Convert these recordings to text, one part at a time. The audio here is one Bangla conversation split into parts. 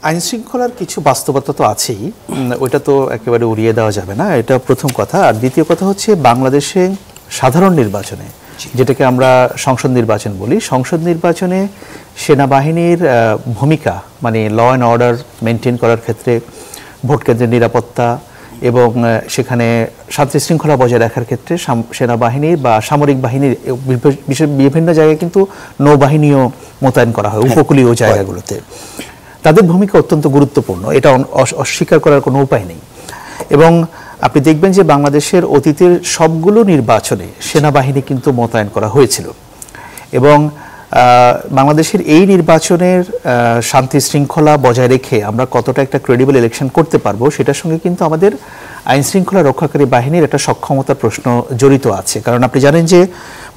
আইন শৃঙ্খলার কিছু বাস্তবতা তো আছেই, ওইটা তো একেবারে উড়িয়ে দেওয়া যাবে না, এটা প্রথম কথা। আর দ্বিতীয় কথা হচ্ছে বাংলাদেশে সাধারণ নির্বাচনে, যেটাকে আমরা সংসদ নির্বাচন বলি, সংসদ নির্বাচনে সেনাবাহিনীর ভূমিকা মানে ল অ্যান্ড অর্ডার মেনটেন করার ক্ষেত্রে, ভোট কেন্দ্রের নিরাপত্তা এবং সেখানে শান্তি শৃঙ্খলা বজায় রাখার ক্ষেত্রে সেনাবাহিনীর বা সামরিক বাহিনীর বিভিন্ন জায়গায় কিন্তু নৌবাহিনীও মোতায়েন করা হয় উপকূলীয় জায়গাগুলোতে। তাদের ভূমিকা অত্যন্ত গুরুত্বপূর্ণ, এটা অস্বীকার করার কোনো উপায় নেই। এবং আপনি দেখবেন যে বাংলাদেশের অতীতের সবগুলো নির্বাচনে সেনাবাহিনী কিন্তু মোতায়েন করা হয়েছিল। এবং বাংলাদেশের এই নির্বাচনের শান্তি শৃঙ্খলা বজায় রেখে আমরা কতটা একটা ক্রেডিবল ইলেকশন করতে পারবো সেটার সঙ্গে কিন্তু আমাদের আইন শৃঙ্খলা রক্ষাকারী বাহিনীর একটা সক্ষমতার প্রশ্ন জড়িত আছে। কারণ আপনি জানেন যে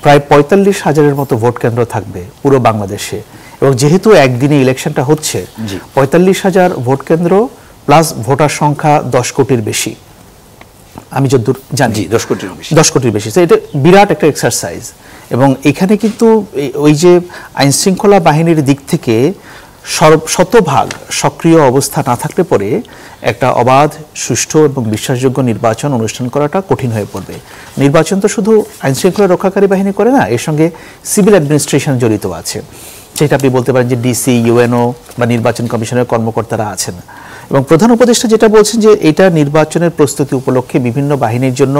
প্রায় ৪৫,০০০-এর মতো ভোট কেন্দ্র থাকবে পুরো বাংলাদেশে, এবং যেহেতু একদিনে ইলেকশনটা হচ্ছে, ৪৫,০০০ ভোট কেন্দ্র প্লাস ভোটার সংখ্যা ১০ কোটির বেশি, আমি যতদূর জানি ১০ কোটির বেশি। তো এটা বিরাট একটা এক্সারসাইজ। এবং এখানে কিন্তু ওই যে আইন শৃঙ্খলা বাহিনীর দিক থেকে শতভাগ সক্রিয় অবস্থা না থাকলে পরে একটা অবাধ, সুষ্ঠু এবং বিশ্বাসযোগ্য নির্বাচন অনুষ্ঠান করাটা কঠিন হয়ে পড়বে। নির্বাচন তো শুধু আইন শৃঙ্খলা রক্ষাকারী বাহিনী করে না, এর সঙ্গে সিভিল অ্যাডমিনিস্ট্রেশন জড়িত আছে। সেটা আপনি বলতে পারেন যে ডিসি, ইউএনও বা নির্বাচন কমিশনের কর্মকর্তারা আছেন। এবং প্রধান উপদেষ্টা যেটা বলছেন যে এটা নির্বাচনের প্রস্তুতি উপলক্ষে বিভিন্ন বাহিনীর জন্য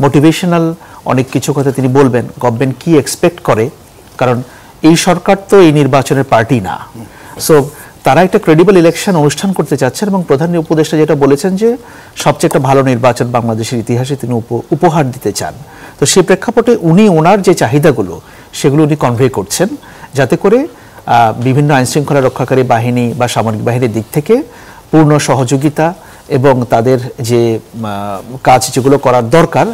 মোটিভেশনাল অনেক কিছু কথা তিনি বলবেন, গভর্নমেন্ট কি এক্সপেক্ট করে, কারণ এই সরকার তো এই নির্বাচনের পার্টি না। সো তারা একটা ক্রেডিবল ইলেকশন অনুষ্ঠান করতে চাচ্ছেন, এবং প্রধান উপদেষ্টা যেটা বলেছেন যে সবচেয়ে একটা ভালো নির্বাচন বাংলাদেশের ইতিহাসে তিনি উপহার দিতে চান। তো সেই প্রেক্ষাপটে উনি ওনার যে চাহিদাগুলো সেগুলো উনি কনভে করছেন, যাতে করে বিভিন্ন আইনশৃঙ্খলা রক্ষাকারী বাহিনী বা সামরিক বাহিনীর দিক থেকে পূর্ণ সহযোগিতা এবং তাদের যে কাজ যেগুলো করার দরকার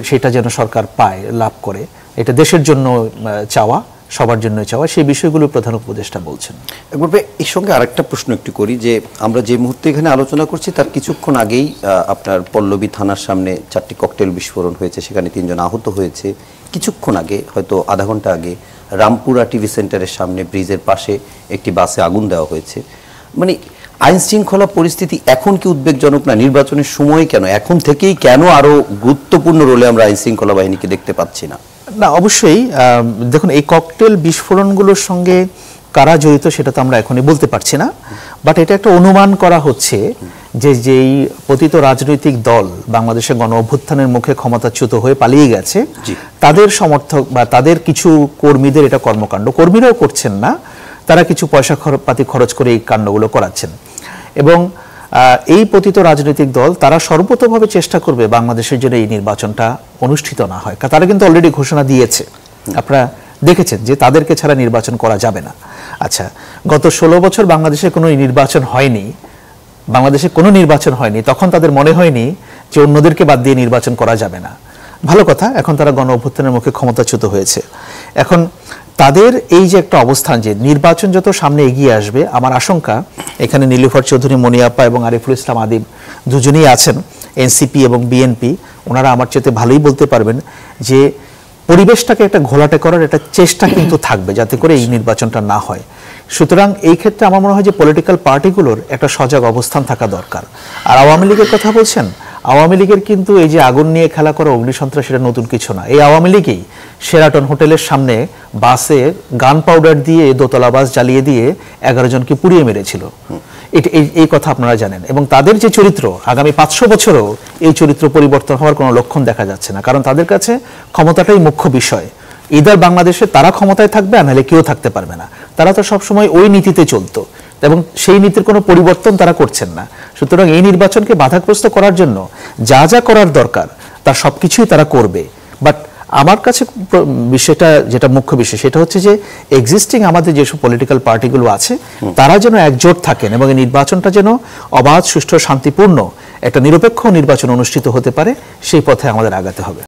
সেটা যেন সরকার পায়, লাভ করে। এটা দেশের জন্য চাওয়া, সবার জন্য চাওয়া, সেই বিষয়গুলো প্রধান উপদেষ্টা বলছেন। একবার এর সঙ্গে আরেকটা প্রশ্ন একটু করি, যে আমরা যে মুহূর্তে এখানে আলোচনা করছি তার কিছুক্ষণ আগেই আপনার পল্লবী থানার সামনে 4টি ককটেল বিস্ফোরণ হয়েছে, সেখানে 3 জন আহত হয়েছে। কিছুক্ষণ আগে, হয়তো আধা ঘন্টা আগে, রামপুরা টিভি সেন্টারের সামনে ব্রিজের পাশে একটি বাসে আগুন দেওয়া হয়েছে। মানে আইন শৃঙ্খলা পরিস্থিতি এখন কি উদ্বেগজনক না? নির্বাচনের সময় কেন, এখন থেকেই কেন আরো গুরুত্বপূর্ণ রোলে আমরা আইন শৃঙ্খলা বাহিনীকে দেখতে পাচ্ছি না? না, অবশ্যই দেখুন, এই ককটেল বিস্ফোরণগুলোর সঙ্গে কারা জড়িত সেটা তো আমরা এখনই বলতে পারছি না, বাট এটা একটা অনুমান করা হচ্ছে যে যেই পতিত রাজনৈতিক দল বাংলাদেশে গণ অভ্যুত্থানের মুখে ক্ষমতাচ্যুত হয়ে পালিয়ে গেছে, তাদের সমর্থক বা তাদের কিছু কর্মীদের এটা কর্মকাণ্ড, কর্মীরাও করছেন না, তারা কিছু পয়সা পাতি খরচ করে এই কাণ্ডগুলো করাচ্ছেন। এবং এই পতিত রাজনৈতিক দল তারা সর্বতোভাবে চেষ্টা করবে বাংলাদেশের জন্য এই নির্বাচনটা অনুষ্ঠিত না হয়। তারা কিন্তু অলরেডি ঘোষণা দিয়েছে, আপনারা দেখেছেন যে তাদেরকে ছাড়া নির্বাচন করা যাবে না। আচ্ছা, গত 16 বছর বাংলাদেশে কোনো নির্বাচন হয়নি, তখন তাদের মনে হয়নি যে অন্যদেরকে বাদ দিয়ে নির্বাচন করা যাবে না। ভালো কথা, এখন তারা গণ অভ্যুত্থানের মুখে ক্ষমতাচ্যুত হয়েছে। এখন তাদের এই যে একটা অবস্থান, যে নির্বাচন যত সামনে এগিয়ে আসবে, আমার আশঙ্কা এখানে নীলুফার চৌধুরী মনিয়াপ্পা এবং আরিফুল ইসলাম আদিব দুজনেই আছেন, এনসিপি এবং বিএনপি, ওনারা আমার চেয়ে ভালোই বলতে পারবেন যে পরিবেশটাকে একটা ঘোলাটে করার একটা চেষ্টা কিন্তু থাকবে যাতে করে এই নির্বাচনটা না হয়। সুতরাং এই ক্ষেত্রে আমার মনে হয় যে পলিটিক্যাল পার্টিগুলোর একটা সজাগ অবস্থান থাকা দরকার। আর আওয়ামী লীগের কথা বলছেন, আওয়ামী লীগের কিন্তু এই যে আগুন নিয়ে খেলা করা, অগ্নিসন্ত্রাস, সেটা নতুন কিছু না। এই আওয়ামী লীগই শেরাটন হোটেলের সামনে বাসে গান পাউডার দিয়ে, দোতলা বাস জ্বালিয়ে দিয়ে 11 জনকে পুড়িয়ে মেরেছিল। এই কথা আপনারা জানেন। এবং তাদের যে চরিত্র, আগামী 500 বছরেও এই চরিত্র পরিবর্তন হওয়ার কোনো লক্ষণ দেখা যাচ্ছে না, কারণ তাদের কাছে ক্ষমতাটাই মুখ্য বিষয়। ইদার বাংলাদেশে তারা ক্ষমতায় থাকবে, আর নাহলে কেউ থাকতে পারবে না। তারা তো সবসময় ওই নীতিতে চলতো, এবং সেই নীতির কোনো পরিবর্তন তারা করছেন না। সুতরাং এই নির্বাচনকে বাধাগ্রস্ত করার জন্য যা যা করার দরকার তার সবকিছুই তারা করবে। বাট আমার কাছে বিষয়টা, যেটা মুখ্য বিষয়, সেটা হচ্ছে যে এক্সিস্টিং আমাদের যেসব পলিটিক্যাল পার্টিগুলো আছে তারা যেন একজোট থাকেন, এবং এই নির্বাচনটা যেন অবাধ, সুষ্ঠু, শান্তিপূর্ণ একটা নিরপেক্ষ নির্বাচন অনুষ্ঠিত হতে পারে, সেই পথে আমাদের আগাতে হবে।